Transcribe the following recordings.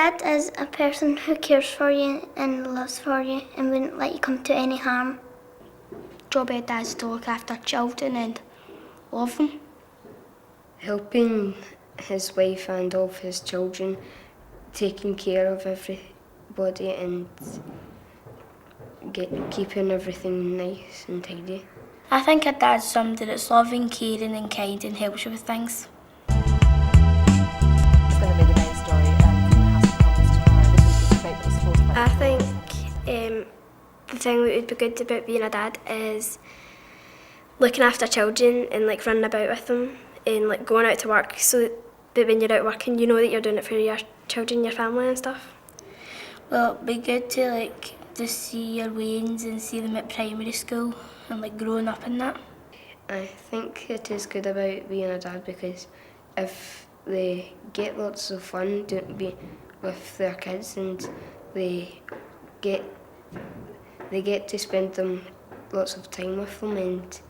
dad is a person who cares for you and loves for you and wouldn't let you come to any harm. Job of dad's to look after children and love them. Helping his wife and all of his children, taking care of everybody and keeping everything nice and tidy. I think a dad's somebody that's loving, caring and kind and helps you with things. It's going to be the main story from the House of Commons tomorrow. This was the debate that was supported by... I think the thing that would be good about being a dad is looking after children and like running about with them and like going out to work so that when you're out working you know that you're doing it for your children, your family and stuff. Well, it'd be good to like just see your Waynes and see them at primary school and like growing up in that. I think it is good about being a dad because if they get lots of fun with their kids and they get to spend them lots of time with them and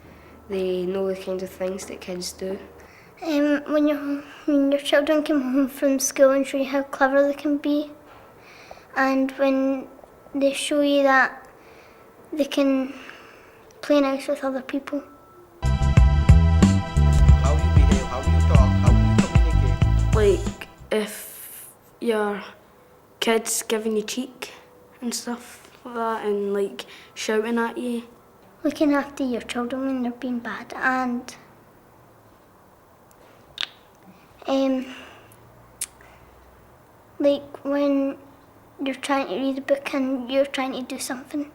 they know the kind of things that kids do. When your children come home from school and show you how clever they can be, and when they show you that they can play nice with other people. How you behave, how you talk, how you communicate. Like if your kid's giving you cheek and stuff like that and like shouting at you. Looking after your children when they're being bad and like when you're trying to read a book and you're trying to do something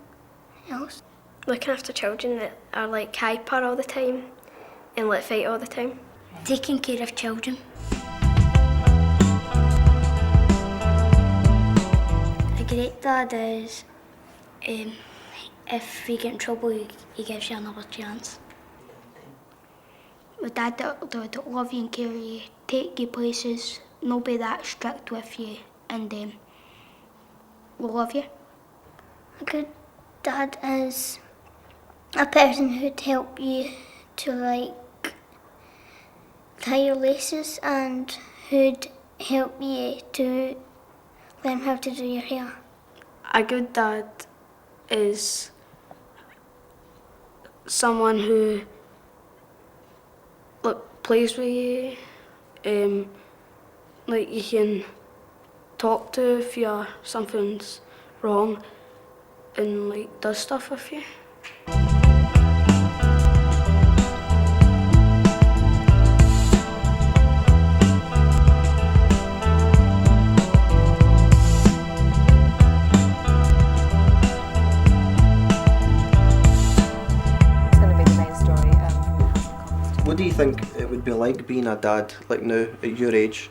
else. Looking after children that are like hyper all the time and like fight all the time. Taking care of children. A great dad is if you get in trouble, he gives you another chance. A dad that love you and care you, take you places, not be that strict with you, and will love you. A good dad is a person who'd help you to like tie your laces and who'd help you to learn how to do your hair. A good dad is someone who plays with you, like you can talk to if something's wrong and like does stuff with you. What do you think it would be like being a dad, like now, at your age,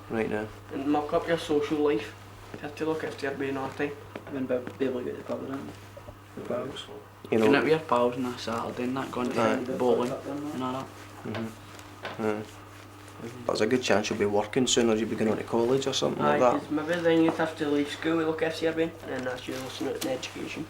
right now? And muck up your social life. You have to look after your being all the time. And be able to get the pub in the pals. You Going out know, with your pals on a Saturday and that, going to bowling and all that. there's a good chance you'll be working soon or you'll be going on to college or something like that. 'Cause maybe then you'd have to leave school to look after your being, and that's you listening to education.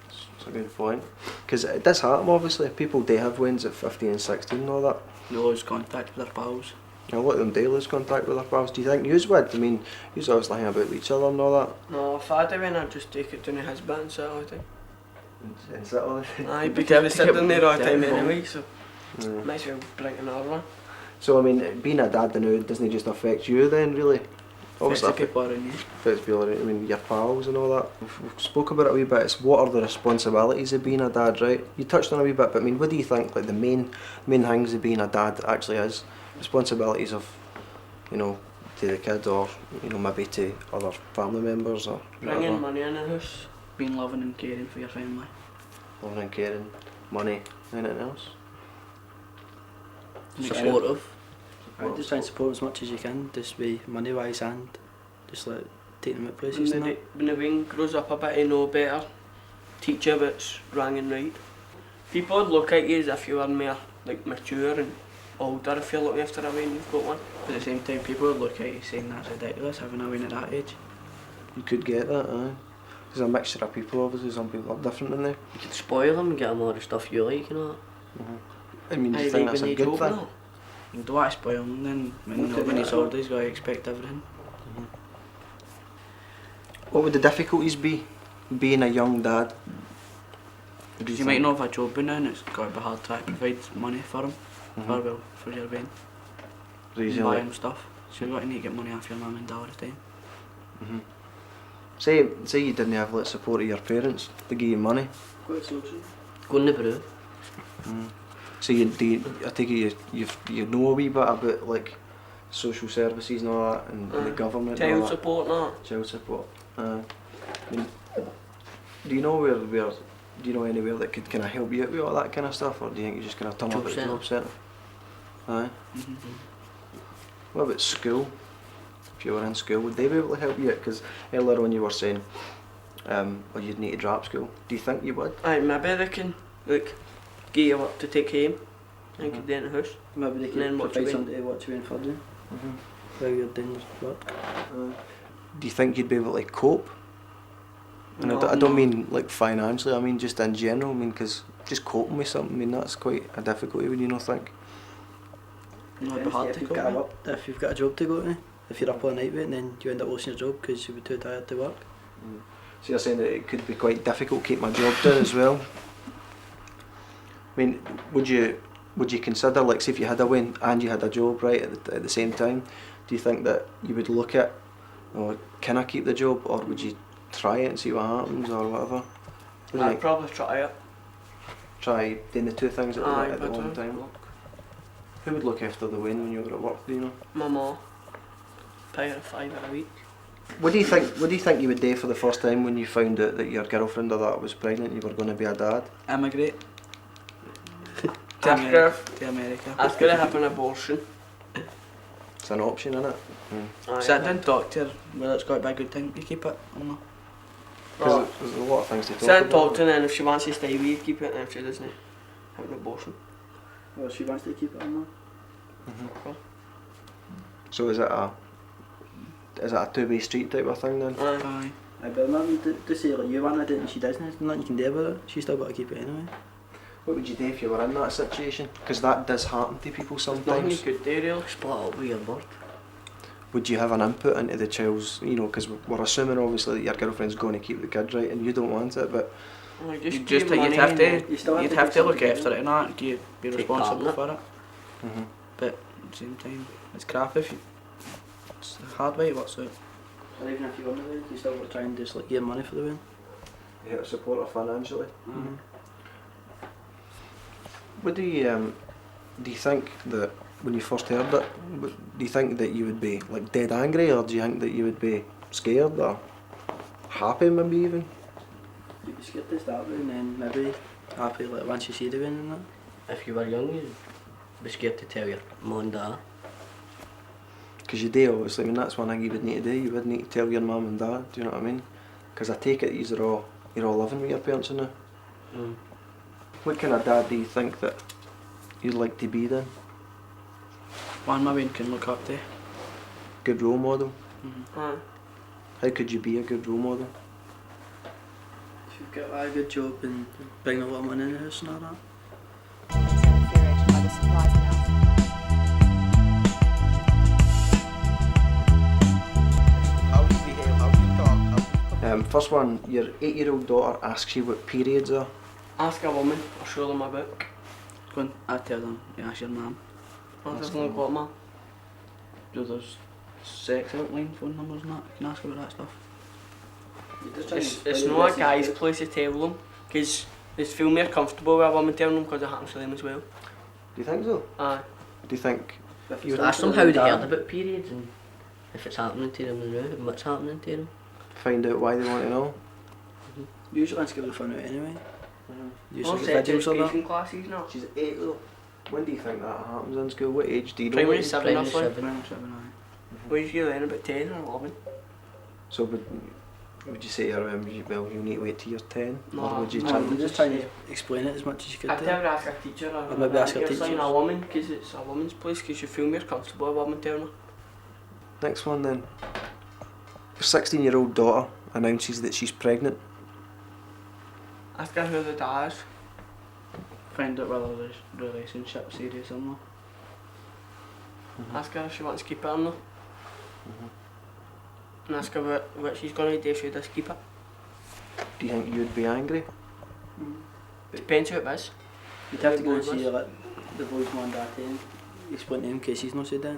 That's a good point. Because it does happen, obviously. People do have wins at 15 and 16 and all that. They lose contact with their pals. A lot of them do lose contact with their pals. Do you think yous would? I mean, yous always hang about with each other and all that. No, if I do, I'd just take it to his bed and sit all the time. And sit all the time? Aye, because we sit down there all the time Yeah. anyway, so might as well bring another one. So, I mean, being a dad now doesn't just affect you then, really? Affects the Obviously, people around you. affects people, I mean, your pals and all that. We've spoke about it a wee bit. It's what are the responsibilities of being a dad, right? You touched on it a wee bit, but I mean, what do you think, like, the main things of being a dad actually is? Responsibilities of, you know, to the kid or, you know, maybe to other family members or Bringing whatever. money in the house. Being loving and caring for your family. Loving and caring, money, anything else? Supportive. Right, just try and support as much as you can, just be money wise and just like take them at places and that. When the wing grows up a bit, you know better. Teach you what's wrong and right. People would look at you as if you were more like mature and older if you're looking after a wing, you've got one. But at the same time, people would look at you saying that's ridiculous having a win at that age. You could get that, aye. There's a mixture of people, obviously. Some people are different than they. You could spoil them and get them all the stuff you like, you know. I mean, do you think that's a good thing? You don't want to spoil them then, when he's older he's got to expect everything. What would the difficulties be being a young dad? Because you might not have a job by now and it's got to be hard to provide money for him, or well, for your being, and buy him stuff. So you've got to need to get money off your mum and dad all the time. Say you didn't have like support of your parents to give you money. Quite social. Go in the brew. So I take it you know a wee bit about like social services and all that, and the government. and all Child that. support and that. Child support. I mean, do you know where do you know anywhere that could kind of help you out with all that kind of stuff, or do you think you just kind of turn up at the job centre? Aye. What about school? If you were in school, would they be able to help you out? Because earlier on you were saying, well, you'd need to drop school. Do you think you would? Aye, maybe they can like give you work to take home and keep down the house. Maybe they And then can watch provide you somebody to watch you in for you while you're doing the work. Do you think you'd be able to cope? And No, I don't no. mean like financially, I mean just in general. I mean, because just coping with something, I mean that's quite a difficulty, would you not think? No, it'd be hard if to you've cope got a with. work, if you've got a job to go to, if you're up all night with it, and then you end up losing your job because you'll be too tired to work. So you're saying that it could be quite difficult to keep my job down as well? I mean, would you consider, like, say if you had a win and you had a job right at the same time, do you think that you would look at, oh, can I keep the job, or would you try it and see what happens, or whatever? What do you I'd think? probably try it. Try doing the two things at Aye, the one but time. Who would look after the win when you were at work, do you know? my mum. Pay her £5 a week. What do you think you would do for the first time when you found out that your girlfriend or that was pregnant, you were going to be a dad? Emigrate. Ask her, To America. ask her to have an abortion. It's an option, isn't it? Aye. Sit down, talk to her, whether it's got to be a good thing to keep it or not. Because there's a lot of things to talk Sit about. and talk to her, and if she wants to stay with you, keep it, and if she doesn't, have an abortion. Well, she wants to keep it on So is it a two-way street type of thing then? Aye. Aye. I but nothing to say like you wanted it and she doesn't, there's nothing you can do about it. She's still got to keep it anyway. What would you do if you were in that situation? Because that does happen to people Nothing you sometimes. could do really. Split up with your bird. Would you have an input into the child's, you know, because we're assuming obviously that your girlfriend's going to keep the kid right and you don't want it, but Aye, You'd give just money you'd have to and- You still have you'd to have get to look something after it and that. You'd be Take responsible part in for it. But at the same time, it's crap if you. It's a hard way it works out. Or even if you want to, you still got to try and just like give money for the win. you have to support her financially. What do you think that when you first heard it, do you think that you would be like dead angry, or do you think that you would be scared or happy maybe even? You'd be scared to start with and then maybe happy like once you see the win and that. If you were young, you'd be scared to tell your mum and dad. Because you do obviously, I mean that's one thing you would need to do, you would need to tell your mum and dad, do you know what I mean? Because I take it you're all living with your parents now. What kind of dad do you think that you'd like to be then? One maybe you can look up to. Good role model? Aye. How could you be a good role model? If you've got a good job and bring a lot of money in the house and all that. Infuriated by the surprise announcement. How do you behave? How do you talk? First one, your 8-year-old daughter asks you what periods are. Ask a woman, or show them a book. Go on, I tell them, you ask your mum. I've only got ma. Do there's sex outline phone numbers and that? You can ask about that stuff. It's not a guy's place to tell them, because they feel more comfortable with a woman telling them because it happens to them as well. Do you think so? Aye. Do you think You would ask them how they heard about periods and if it's happening to them now and what's happening to them. find out why they want to know? Usually it's given fun out anyway. All Usually sex videos of that. education classes now. She's 8 though. When do you think that happens in school? What age do you know? Primary what age? 7 or Primary something. 7. Around 7, aye. We usually learn about 10 or 11. So would you say well you need to wait till you're 10? No, or would you no, try I'm just trying to explain it as much as you could I'd do. never ask a teacher or maybe ask a you're teacher. saying a woman, because it's a woman's place, because you feel more comfortable with a woman telling her. Next one then. Your 16-year-old daughter announces that she's pregnant. Ask her who the dad is. Find out whether the relationship's serious or not. Ask her if she wants to keep it or not. and ask her what she's going to do if she does keep it. Do you think you'd be angry? Depends who it is. You'd have to go and see like, the boys' mum and dad and explain to him in case he's not said that.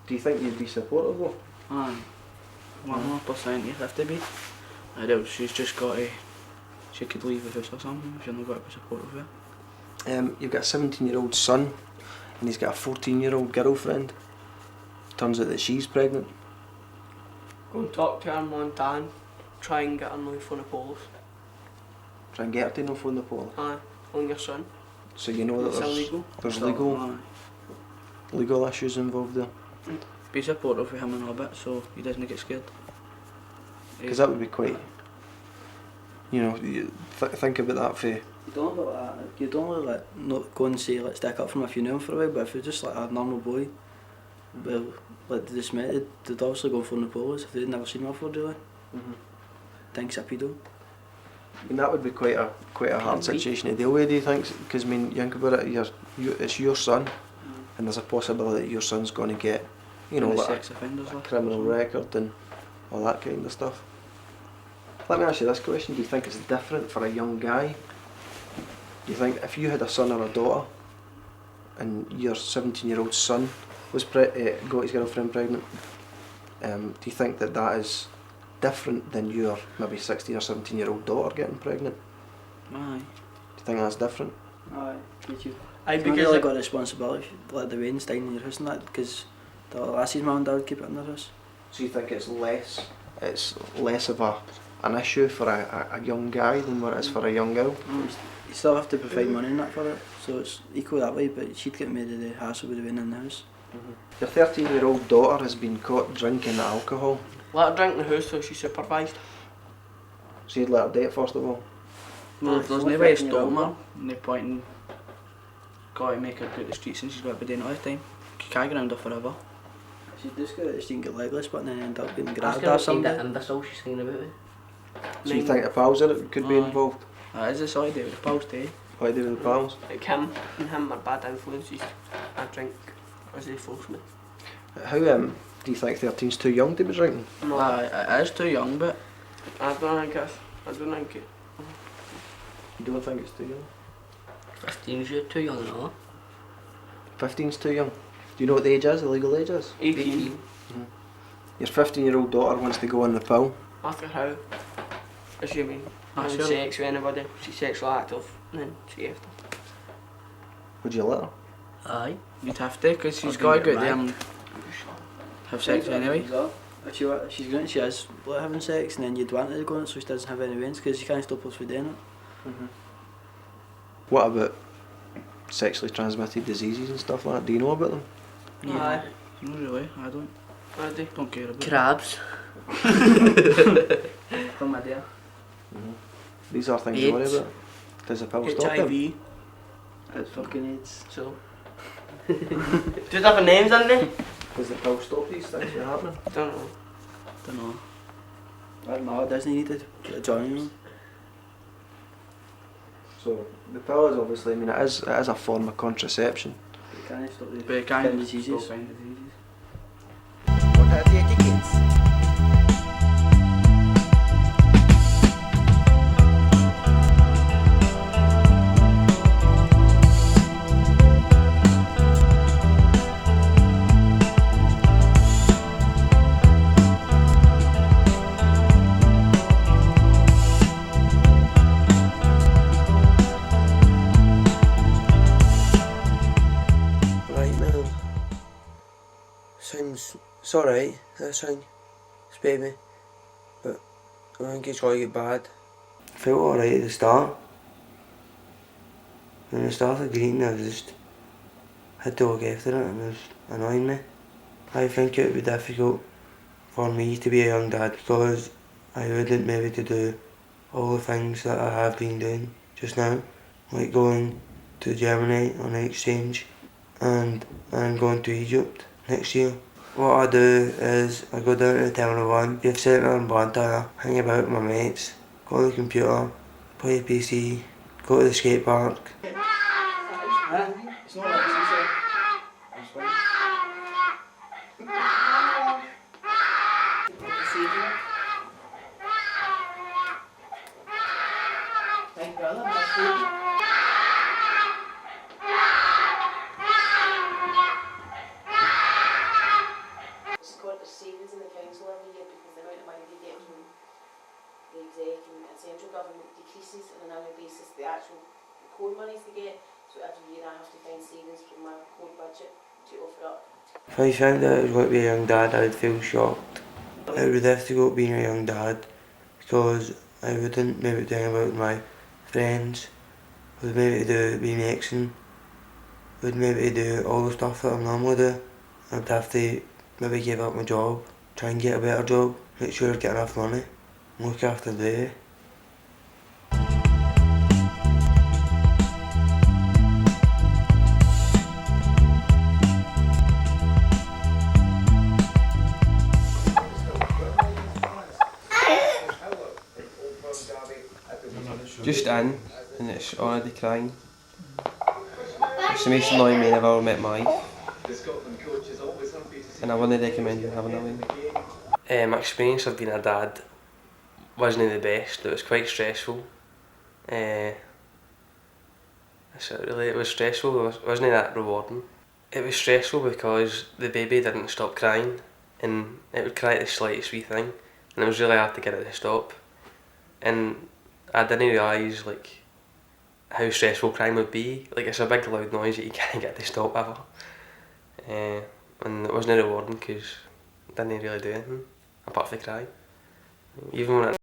Do you think you'd be supportive though? Aye. 100% you'd have to be. Else she's just got to... She could leave the house or something if you're not got to be supportive of her. You've got a 17-year-old son and he's got a 14-year-old girlfriend. Turns out that she's pregnant. Go and talk to her mum and dad, try and get her no phone the police. Try and get her to no phone the police. Aye, on your son. So you know that It's illegal. there's Aye. legal issues involved there. Be supportive of him and all bit so he doesn't get scared. Because that would be quite, you know, think about that for... You don't have like that. You don't really like, not go and say like stick up for my funeral for a while, but if you're just like a normal boy, well, like they just met, they'd obviously go for the police if they'd never seen him before, really. Thinks a pedo. I mean, that would be quite a hard situation to deal with, do you think? Because I mean, you think about it, it's your son, and there's a possibility that your son's going to get, you know, like sex offenders a list. criminal record and all that kind of stuff. Let me ask you this question: do you think it's different for a young guy? Do you think if you had a son or a daughter, and your 17-year-old son was got his girlfriend pregnant, do you think that is different than your maybe 16 or 17-year-old daughter getting pregnant? Aye. Do you think that's different? Aye, you Aye, not because really like, got responsibility like the wedding staying in your house and that, because the lassie's mum and dad would keep it in their house. So you think it's less of an issue for a young guy than what it is for a young girl? You still have to provide money and that for it, so it's equal that way, but she'd get made of the hassle with the wedding in the house. Your 13-year-old daughter has been caught drinking alcohol. let her drink in the house so she's supervised. So you'd let her date first of all? Well, if there's no way to stop her, no point in got to make her go to the streets and she's got to be doing it all the time. You can't get around her forever. She'd just go out and get legless, but then end up getting Ask grabbed her or what kind something. of imbecile she's thinking about it. So you think the pals in it could be Aye. involved? That is a side with the pals too. What do you do with the pals? Like him are bad influences. I drink as they force me. How do you think 13's too young to be drinking? No, It is too young, but I don't think it. You don't think it's too young? 15's you're too young and all. 15's too young. Do you know what the age is, the legal age is? 18. Your 15-year-old daughter wants to go on the pill. Ask her how. As you mean, having sure. sex with anybody, she's sexually active, and then she after. Would you let her? Aye. you'd have to, because she's Or got to get go there and have sex anyway. If she's going, she is like having sex, and then you'd want her to go on it so she doesn't have any wins, because you can't stop us from doing it. What about sexually transmitted diseases and stuff like that? Do you know about them? Aye. No, really, I don't. I do. Don't care about it. Crabs. From my dear. These are things to worry AIDS. about. Does the pill stop them? HIV. It's fucking AIDS. So. Do they have names on there? Does the pill stop these things from happening? Don't know. Don't know. I don't know, it doesn't need to join you. So the pill is obviously, I mean, it is a form of contraception. You can't stop the But you can't diseases. stop any diseases. What are the etiquettes? Right now, it's alright, that sound, it's baby, but I think it's going to get bad. I felt alright at the start. When I started greeting, I just had to look after it and it was annoying me. I think it would be difficult for me to be a young dad because I wouldn't be able to do all the things that I have been doing just now, like going to Germany on an exchange and going to Egypt next year. What I do is I go down to the Terminal 1, youth centre in Blantyre, hang about with my mates, go to the computer, play the PC, go to the skate park. Big brother, my baby. It's called the savings in the council every year because the amount of money they get from the exec and central government decreases on an annual basis. The actual core monies they get, so every year I have to find savings from my core budget to offer up. If I found out I was going to be a young dad, I'd feel shocked. It would be difficult being a young dad because I wouldn't maybe think about my friends, would maybe be mixing, would maybe do all the stuff that I'm normally do. I'd have to maybe give up my job, try and get a better job, make sure I get enough money, and look after the baby. Just in, and it's already crying. It's the most annoying man I've ever met in my life. And I wouldn't recommend having a one. My experience of being a dad wasn't the best. It was quite stressful. It was stressful, it wasn't that rewarding. It was stressful because the baby didn't stop crying and it would cry at the slightest wee thing and it was really hard to get it to stop. And I didn't realise how stressful crying would be. It's a big loud noise that you can't get to stop ever. And it wasn't rewarding because I didn't really do anything apart from cry. Even when